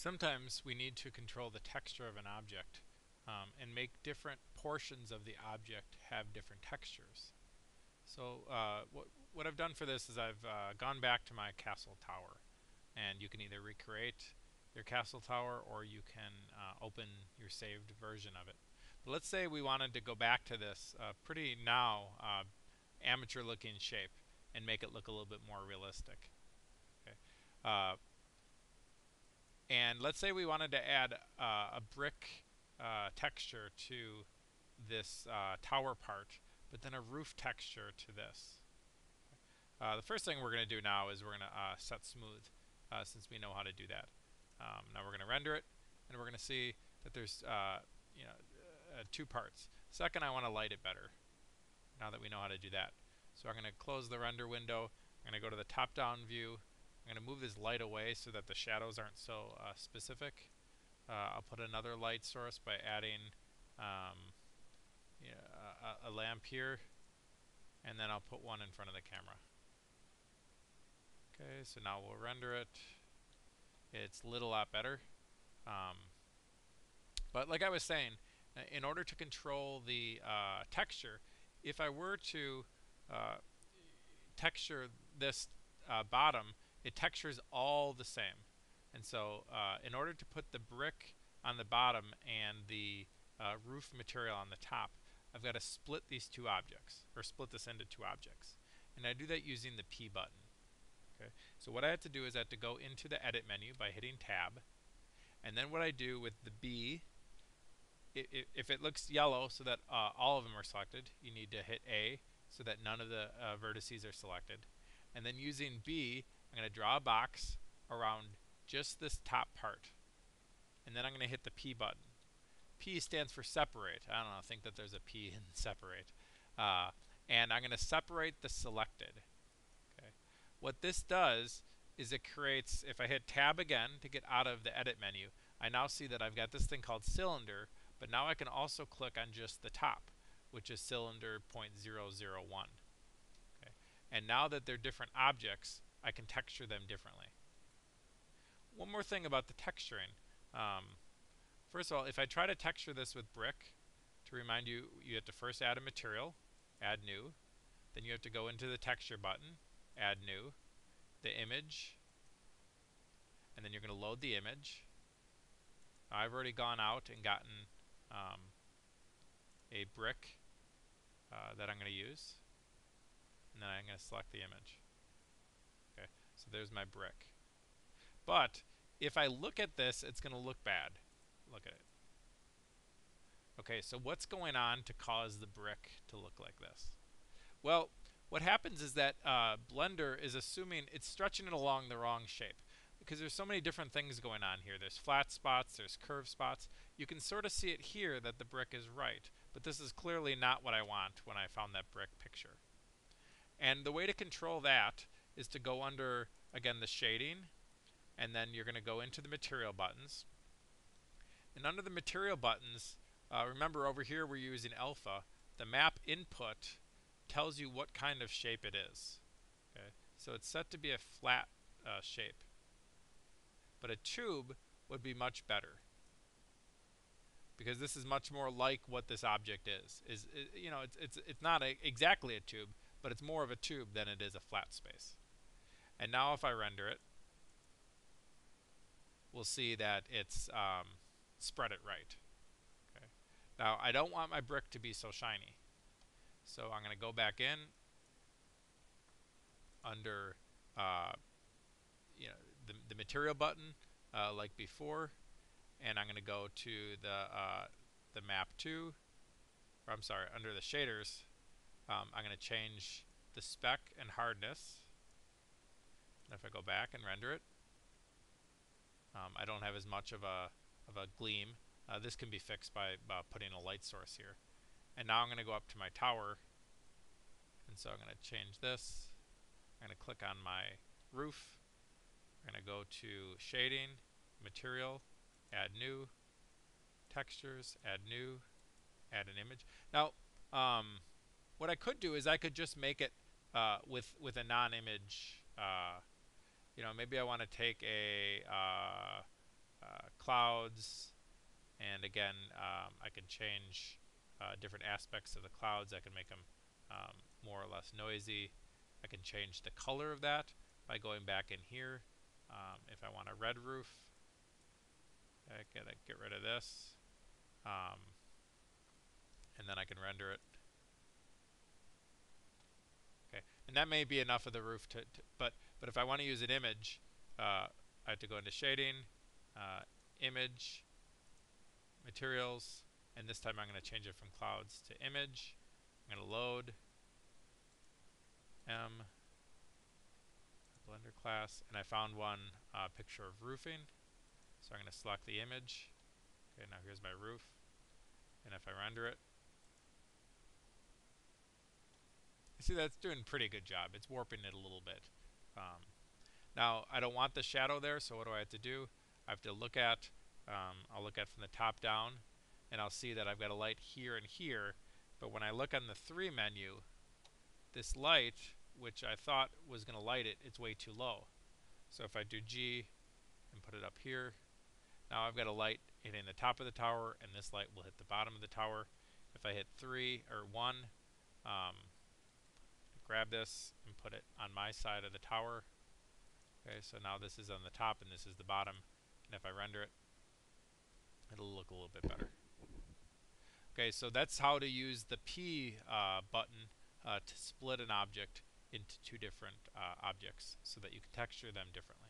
Sometimes we need to control the texture of an object and make different portions of the object have different textures. So what I've done for this is I've gone back to my castle tower, and you can either recreate your castle tower or you can open your saved version of it. But let's say we wanted to go back to this pretty now amateur looking shape and make it look a little bit more realistic. Okay. Uh, and let's say we wanted to add a brick texture to this tower part, but then a roof texture to this. The first thing we're going to do now is we're going to set smooth, since we know how to do that. Now we're going to render it, and we're going to see that there's two parts. Second, I want to light it better, now that we know how to do that. So I'm going to close the render window. I'm going to go to the top-down view. I'm going to move this light away so that the shadows aren't so specific. I'll put another light source by adding a lamp here, and then I'll put one in front of the camera. Okay, so now we'll render it. It's lit a lot better. But like I was saying, in order to control the texture, if I were to texture this bottom, it textures all the same. And so in order to put the brick on the bottom and the roof material on the top, I've got to split these two objects, or split this into two objects. And I do that using the P button. Okay. So what I have to do is I have to go into the edit menu by hitting tab. And then what I do with the B, if it looks yellow so that all of them are selected, you need to hit A so that none of the vertices are selected. And then using B, I'm going to draw a box around just this top part. And then I'm going to hit the P button. P stands for separate. I don't know, think that there's a P in separate. And I'm going to separate the selected. Okay. What this does is it creates, if I hit tab again to get out of the edit menu, I now see that I've got this thing called cylinder, but now I can also click on just the top, which is cylinder 0.001. Okay. And now that they're different objects, I can texture them differently. One more thing about the texturing. First of all, if I try to texture this with brick, to remind you, you have to first add a material, add new. Then you have to go into the texture button, add new, the image, and then you're going to load the image. Now, I've already gone out and gotten a brick that I'm going to use, and then I'm going to select the image. Okay, so there's my brick. But if I look at this, it's going to look bad. Look at it. Okay, so what's going on to cause the brick to look like this? Well, what happens is that Blender is assuming it's stretching it along the wrong shape, because there's so many different things going on here. There's flat spots, there's curved spots. You can sort of see it here that the brick is right, but this is clearly not what I want when I found that brick picture. And the way to control that is to go under, again, the shading, and then you're going to go into the material buttons. And under the material buttons, remember over here we're using alpha. The map input tells you what kind of shape it is. Okay, so it's set to be a flat shape. But a tube would be much better, because this is much more like what this object is. It's not exactly a tube, but it's more of a tube than it is a flat space. And now if I render it, we'll see that it's spread it right. Okay. Now I don't want my brick to be so shiny, so I'm going to go back in under the material button like before, and I'm going to go to the map 2, or I'm sorry, under the shaders. I'm going to change the spec and hardness. And if I go back and render it, I don't have as much of a gleam. This can be fixed by putting a light source here. And now I'm going to go up to my tower, and so I'm going to change this. I'm going to click on my roof. I'm going to go to shading, material, add new, textures, add new, add an image. Now, what I could do is I could just make it with a non-image. Maybe I want to take a clouds, and again, I can change different aspects of the clouds. I can make them more or less noisy. I can change the color of that by going back in here. If I want a red roof, I gotta get rid of this, and then I can render it. Okay, and that may be enough of the roof but if I want to use an image, I have to go into shading, image, materials, and this time I'm going to change it from clouds to image. I'm going to load M Blender class, and I found one picture of roofing. So I'm going to select the image. Okay, now here's my roof, and if I render it, you see that's doing a pretty good job. It's warping it a little bit. Now I don't want the shadow there, so what do I have to do? I have to look at, I'll look at from the top down, and I'll see that I've got a light here and here, but when I look on the 3 menu, this light, which I thought was going to light it, it's way too low. So if I do G and put it up here, now I've got a light hitting the top of the tower, and this light will hit the bottom of the tower. If I hit 3 or 1, grab this and put it on my side of the tower. Okay, so now this is on the top and this is the bottom, and if I render it, it'll look a little bit better. Okay, so that's how to use the P button to split an object into 2 different objects so that you can texture them differently.